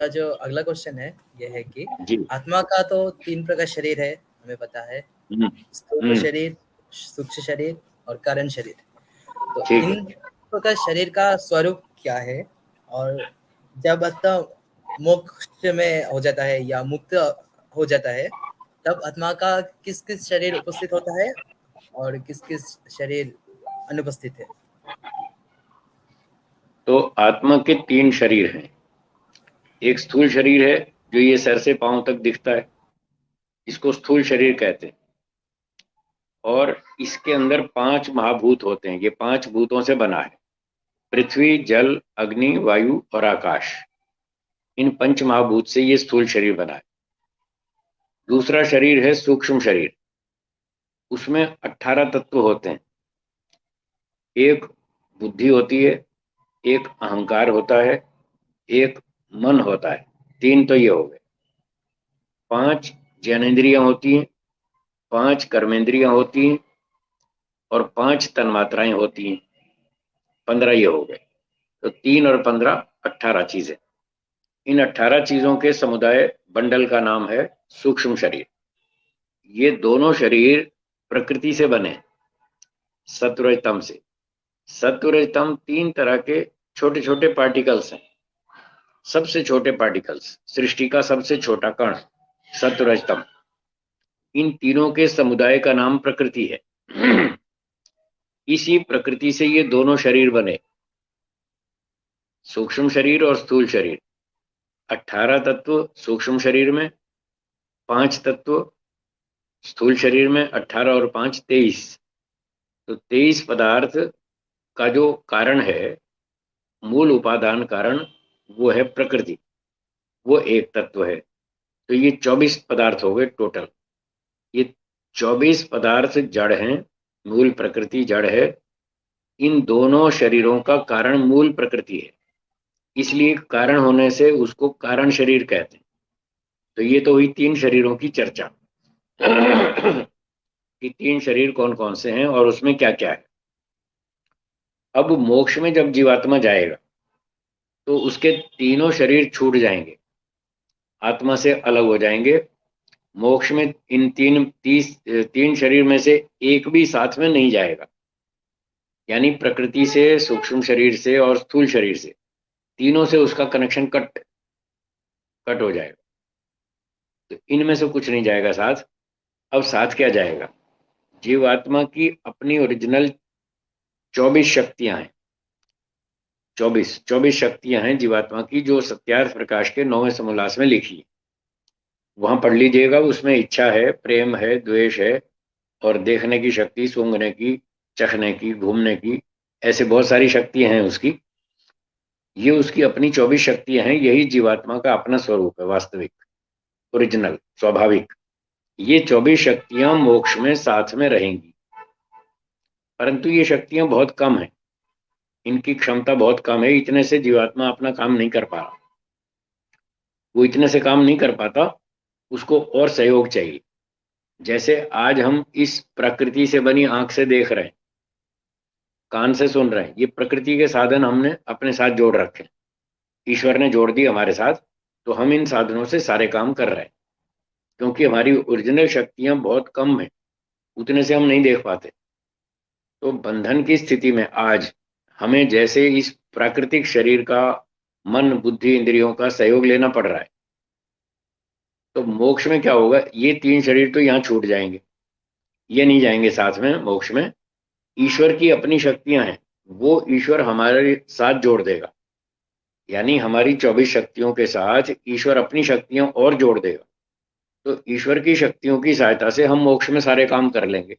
जो अगला क्वेश्चन है, ये है कि जी। आत्मा का तो 3 प्रकार शरीर है, हमें पता है। हम्म। स्थूल शरीर, सूक्ष्म शरीर और कारण शरीर। तो ठीक है। इन प्रकार शरीर का स्वरूप क्या है? और जब आत्मा मोक्ष में हो जाता है या मुक्त हो जाता है, तब आत्मा का किस-किस शरीर उपस्थित होता है और किस-किस शरीर अनुपस्थित है? तो आत्मा के 3 शरीर हैं। एक स्थूल शरीर है जो ये सर से पांव तक दिखता है, इसको स्थूल शरीर कहते हैं। और इसके अंदर 5 महाभूत होते हैं। ये 5 भूतों से बना है। पृथ्वी, जल, अग्नि, वायु और आकाश। इन पंच महाभूत से ये स्थूल शरीर बना है। दूसरा शरीर है सूक्ष्म शरीर। उसमें 18 तत्व होते हैं। एक बुद्धि होती है, एक अहंकार होता है, एक मन होता है। 3 तो ये हो गए। 5 ज्ञानेंद्रियां होती हैं, 5 कर्मेंद्रियां होती हैं और 5 तन्मात्राएं होती हैं। 15 ये हो गए। तो 3 और 15 18 चीजें। इन 18 चीजों के समुदाय बंडल का नाम है सूक्ष्म शरीर। ये दोनों शरीर प्रकृति से बने, सत्वरजतम से। सत्वरजतम 3 तरह के छोटे छोटे पार्टिकल्स हैं। सबसे छोटे पार्टिकल्स, सृष्टि का सबसे छोटा कण सत्वरजतम। इन तीनों के समुदाय का नाम प्रकृति है। इसी प्रकृति से ये दोनों शरीर बने, सूक्ष्म शरीर और स्थूल शरीर। 18 तत्व सूक्ष्म शरीर में, 5 तत्व स्थूल शरीर में। 18 और 5 23। तो 23 पदार्थ का जो कारण है, मूल उपादान कारण, वो है प्रकृति। वो एक तत्व है। तो ये 24 पदार्थ हो गए टोटल। ये 24 पदार्थ जड़ हैं, मूल प्रकृति जड़ है। इन दोनों शरीरों का कारण मूल प्रकृति है, इसलिए कारण होने से उसको कारण शरीर कहते हैं। तो ये तो हुई 3 शरीरों की चर्चा कि 3 शरीर कौन कौन से हैं और उसमें क्या क्या है। अब मोक्ष में जब जीवात्मा जाएगा तो उसके तीनों शरीर छूट जाएंगे, आत्मा से अलग हो जाएंगे। मोक्ष में इन 3 शरीर में से एक भी साथ में नहीं जाएगा। यानी प्रकृति से, सूक्ष्म शरीर से और स्थूल शरीर से, तीनों से उसका कनेक्शन कट हो जाएगा। तो इनमें से कुछ नहीं जाएगा साथ। अब साथ क्या जाएगा? जीवात्मा की अपनी ओरिजिनल 24 शक्तियां हैं। 24 शक्तियां हैं जीवात्मा की, जो सत्यार्थ प्रकाश के 9वें समोल्लास में लिखी है। वहां पढ़ लीजिएगा। उसमें इच्छा है, प्रेम है, द्वेष है और देखने की शक्ति, सूंघने की, चखने की, घूमने की, ऐसे बहुत सारी शक्तियां हैं उसकी। ये उसकी अपनी 24 शक्तियां हैं। यही जीवात्मा का अपना स्वरूप है, वास्तविक, ओरिजिनल, स्वाभाविक। ये 24 शक्तियां मोक्ष में साथ में रहेंगी। परंतु ये शक्तियां बहुत कम हैं, इनकी क्षमता बहुत कम है। इतने से जीवात्मा अपना काम नहीं कर पा रहा। वो इतने से काम नहीं कर पाता, उसको और सहयोग चाहिए। जैसे आज हम इस प्रकृति से बनी आंख से देख रहे हैं, कान से सुन रहे हैं, ये प्रकृति के साधन हमने अपने साथ जोड़ रखे हैं। ईश्वर ने जोड़ दी हमारे साथ, तो हम इन साधनों से सारे काम कर रहे हैं। क्योंकि हमारी ओरिजिनल शक्तियां बहुत कम है, उतने से हम नहीं देख पाते। तो बंधन की स्थिति में आज हमें जैसे इस प्राकृतिक शरीर का, मन, बुद्धि, इंद्रियों का सहयोग लेना पड़ रहा है। तो मोक्ष में क्या होगा? ये 3 शरीर तो यहाँ छूट जाएंगे, ये नहीं जाएंगे साथ में मोक्ष में। ईश्वर की अपनी शक्तियां हैं, वो ईश्वर हमारे साथ जोड़ देगा। यानी हमारी 24 शक्तियों के साथ ईश्वर अपनी शक्तियां और जोड़ देगा। तो ईश्वर की शक्तियों की सहायता से हम मोक्ष में सारे काम कर लेंगे।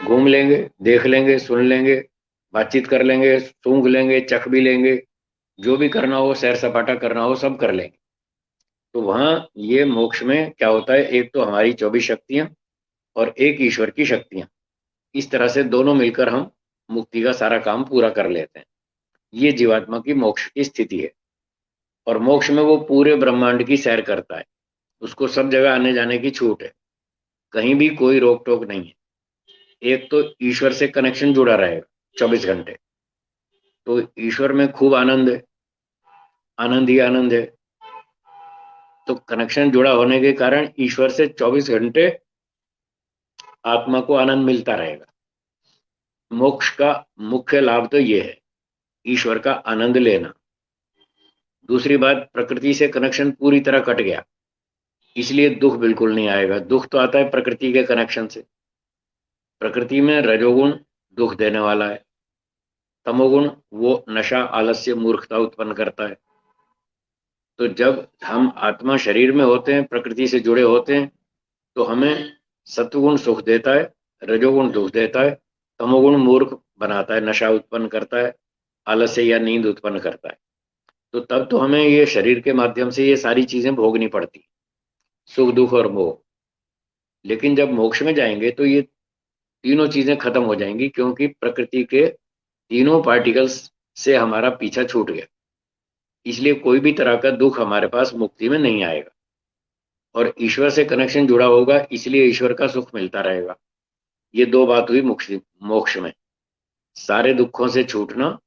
घूम लेंगे, देख लेंगे, सुन लेंगे, बातचीत कर लेंगे, सूंघ लेंगे, चख भी लेंगे, जो भी करना हो, सैर सपाटा करना हो, सब कर लेंगे। तो वहां ये मोक्ष में क्या होता है? एक तो हमारी 24 शक्तियां और एक ईश्वर की शक्तियां। इस तरह से दोनों मिलकर हम मुक्ति का सारा काम पूरा कर लेते हैं। ये जीवात्मा की मोक्ष की स्थिति है। और मोक्ष में वो पूरे ब्रह्मांड की सैर करता है। उसको सब जगह आने जाने की छूट है, कहीं भी कोई रोक टोक नहीं है। एक तो ईश्वर से कनेक्शन जुड़ा रहेगा 24 घंटे। तो ईश्वर में खूब आनंद है, आनंद ही आनंद है। तो कनेक्शन जुड़ा होने के कारण ईश्वर से 24 घंटे आत्मा को आनंद मिलता रहेगा। मोक्ष का मुख्य लाभ तो ये है, ईश्वर का आनंद लेना। दूसरी बात, प्रकृति से कनेक्शन पूरी तरह कट गया, इसलिए दुख बिल्कुल नहीं आएगा। दुख तो आता है प्रकृति के कनेक्शन से। प्रकृति में रजोगुण दुख देने वाला है, तमोगुण वो नशा, आलस्य, मूर्खता उत्पन्न करता है। तो जब हम आत्मा शरीर में होते हैं, प्रकृति से जुड़े होते हैं, तो हमें सत्वगुण सुख देता है, रजोगुण दुख देता है, तमोगुण मूर्ख बनाता है, नशा उत्पन्न करता है, आलस्य या नींद उत्पन्न करता है। तो तब तो हमें ये शरीर के माध्यम से ये सारी चीजें भोगनी पड़ती, सुख दुख और मोह। लेकिन जब मोक्ष में जाएंगे तो ये तीनों चीजें खत्म हो जाएंगी, क्योंकि प्रकृति के तीनों पार्टिकल्स से हमारा पीछा छूट गया। इसलिए कोई भी तरह का दुख हमारे पास मुक्ति में नहीं आएगा, और ईश्वर से कनेक्शन जुड़ा होगा, इसलिए ईश्वर का सुख मिलता रहेगा। ये दो बात हुई मोक्ष में, सारे दुखों से छूटना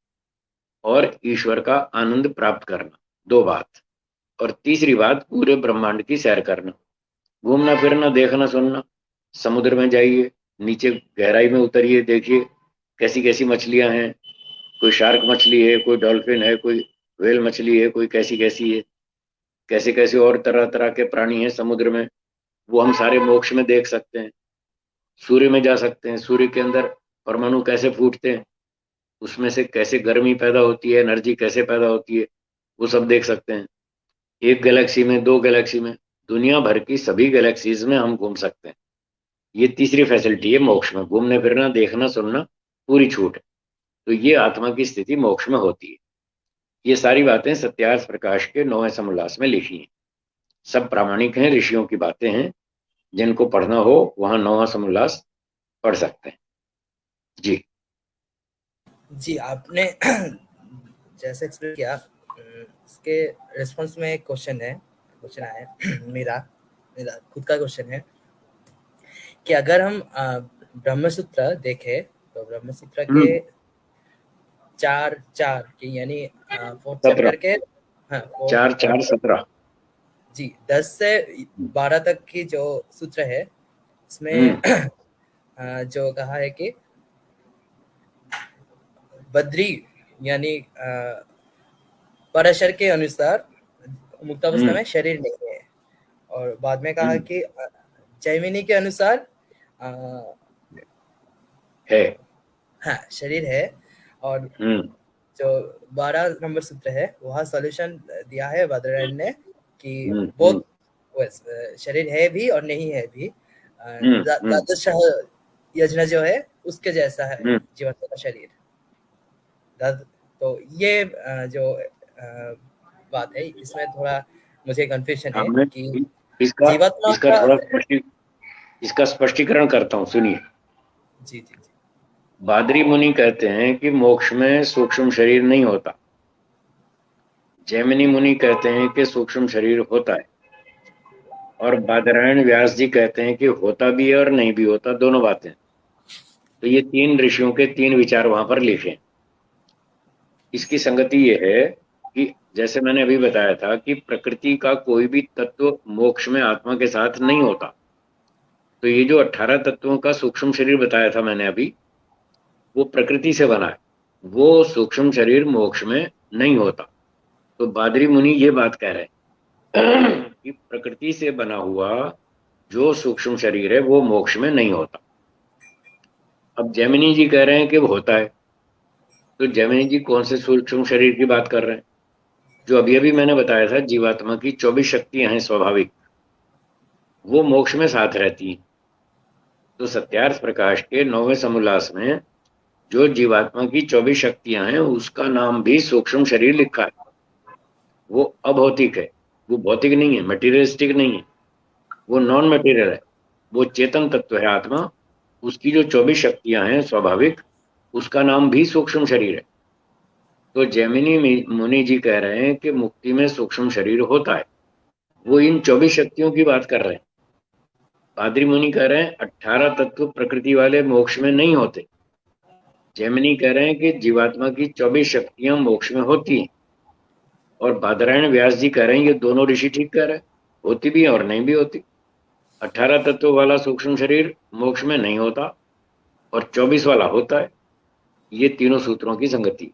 और ईश्वर का आनंद प्राप्त करना, दो बात। और तीसरी बात, पूरे ब्रह्मांड की सैर करना, घूमना फिरना, देखना सुनना। समुद्र में जाइए, नीचे गहराई में उतरिए, देखिए कैसी कैसी मछलियां हैं। कोई शार्क मछली है, कोई डॉल्फिन है, कोई व्हेल मछली है, कोई कैसी कैसी है, कैसे कैसे और तरह तरह के प्राणी हैं समुद्र में, वो हम सारे मोक्ष में देख सकते हैं। सूर्य में जा सकते हैं, सूर्य के अंदर परमाणु कैसे फूटते हैं, उसमें से कैसे गर्मी पैदा होती है, एनर्जी कैसे पैदा होती है, वो सब देख सकते हैं। एक गैलेक्सी में, दो गैलेक्सी में, दुनिया भर की सभी गैलेक्सीज में हम घूम सकते हैं। ये तीसरी फैसिलिटी है मोक्ष में, घूमने फिरना, देखना सुनना, पूरी छूट है। तो ये आत्मा की स्थिति मोक्ष में होती है। ये सारी बातें सत्यार्थ प्रकाश के 9वें समोल्लास में लिखी हैं, सब प्रामाणिक हैं, ऋषियों की बातें हैं। जिनको पढ़ना हो वहां 9वां समोल्लास पढ़ सकते हैं। जी जी, आपने जैसे एक्सप्लेन किया, इसके रिस्पॉन्स में एक क्वेश्चन आया है मेरा खुद का क्वेश्चन है कि अगर हम ब्रह्मसूत्र देखें तो ब्रह्मसूत्र के चार के यानी 4 चैप्टर के 4 4 17 जी 10 से 12 तक की जो सूत्र है उसमें जो कहा है कि बद्री यानी पराशर के अनुसार मुक्तावस्था में शरीर नहीं है, और बाद में कहा कि जैमिनी के अनुसार है, हाँ शरीर है। और जो 12 नंबर सूत्र है वहाँ सॉल्यूशन दिया है बादरायण ने कि बहुत शरीर है भी और नहीं है भी। द्वादश यज्ञ जो है उसके जैसा है जीवात्मा का शरीर। तो ये जो बात है इसमें थोड़ा मुझे कंफ्यूजन है कि इसका स्पष्टीकरण करता हूँ, सुनिए। जी जी जी। बादरी मुनि कहते हैं कि मोक्ष में सूक्ष्म शरीर नहीं होता, जैमिनी मुनि कहते हैं कि सूक्ष्म शरीर होता है, और बादरायण व्यास जी कहते हैं कि होता भी है और नहीं भी होता, दोनों बातें। तो ये 3 ऋषियों के 3 विचार वहां पर लिखे। इसकी संगति ये है कि जैसे मैंने अभी बताया था कि प्रकृति का कोई भी तत्व मोक्ष में आत्मा के साथ नहीं होता। तो ये जो 18 तत्वों का सूक्ष्म शरीर बताया था मैंने अभी, वो प्रकृति से बना है, वो सूक्ष्म शरीर मोक्ष में नहीं होता। तो बादरी मुनि ये बात कह रहे हैं कि प्रकृति से बना हुआ जो सूक्ष्म शरीर है वो मोक्ष में नहीं होता। अब जैमिनी जी कह रहे हैं कि वो होता है। तो जैमिनी जी कौन से सूक्ष्म शरीर की बात कर रहे हैं? जो अभी अभी मैंने बताया था, जीवात्मा की 24 शक्तियां हैं स्वाभाविक, वो मोक्ष में साथ रहती हैं। तो सत्यार्थ प्रकाश के 9वें समोल्लास में जो जीवात्मा की 24 शक्तियां हैं उसका नाम भी सूक्ष्म शरीर लिखा है। वो अभौतिक है, वो भौतिक नहीं है, मटेरियलिस्टिक नहीं है, वो नॉन मटेरियल है, वो चेतन तत्व है आत्मा। उसकी जो 24 शक्तियां हैं स्वाभाविक, उसका नाम भी सूक्ष्म शरीर है। तो जैमिनी मुनि जी कह रहे हैं कि मुक्ति में सूक्ष्म शरीर होता है, वो इन 24 शक्तियों की बात कर रहे हैं। बादरी मुनि कह रहे हैं 18 तत्व प्रकृति वाले मोक्ष में नहीं होते। जैमिनी कह रहे हैं कि जीवात्मा की 24 शक्तियां मोक्ष में होती हैं। और बादरायण व्यास जी कह रहे हैं, ये दोनों ऋषि ठीक कह रहे हैं होती भी है और नहीं भी होती। 18 तत्वों वाला सूक्ष्म शरीर मोक्ष में नहीं होता और 24 वाला होता है। ये तीनों सूत्रों की संगति।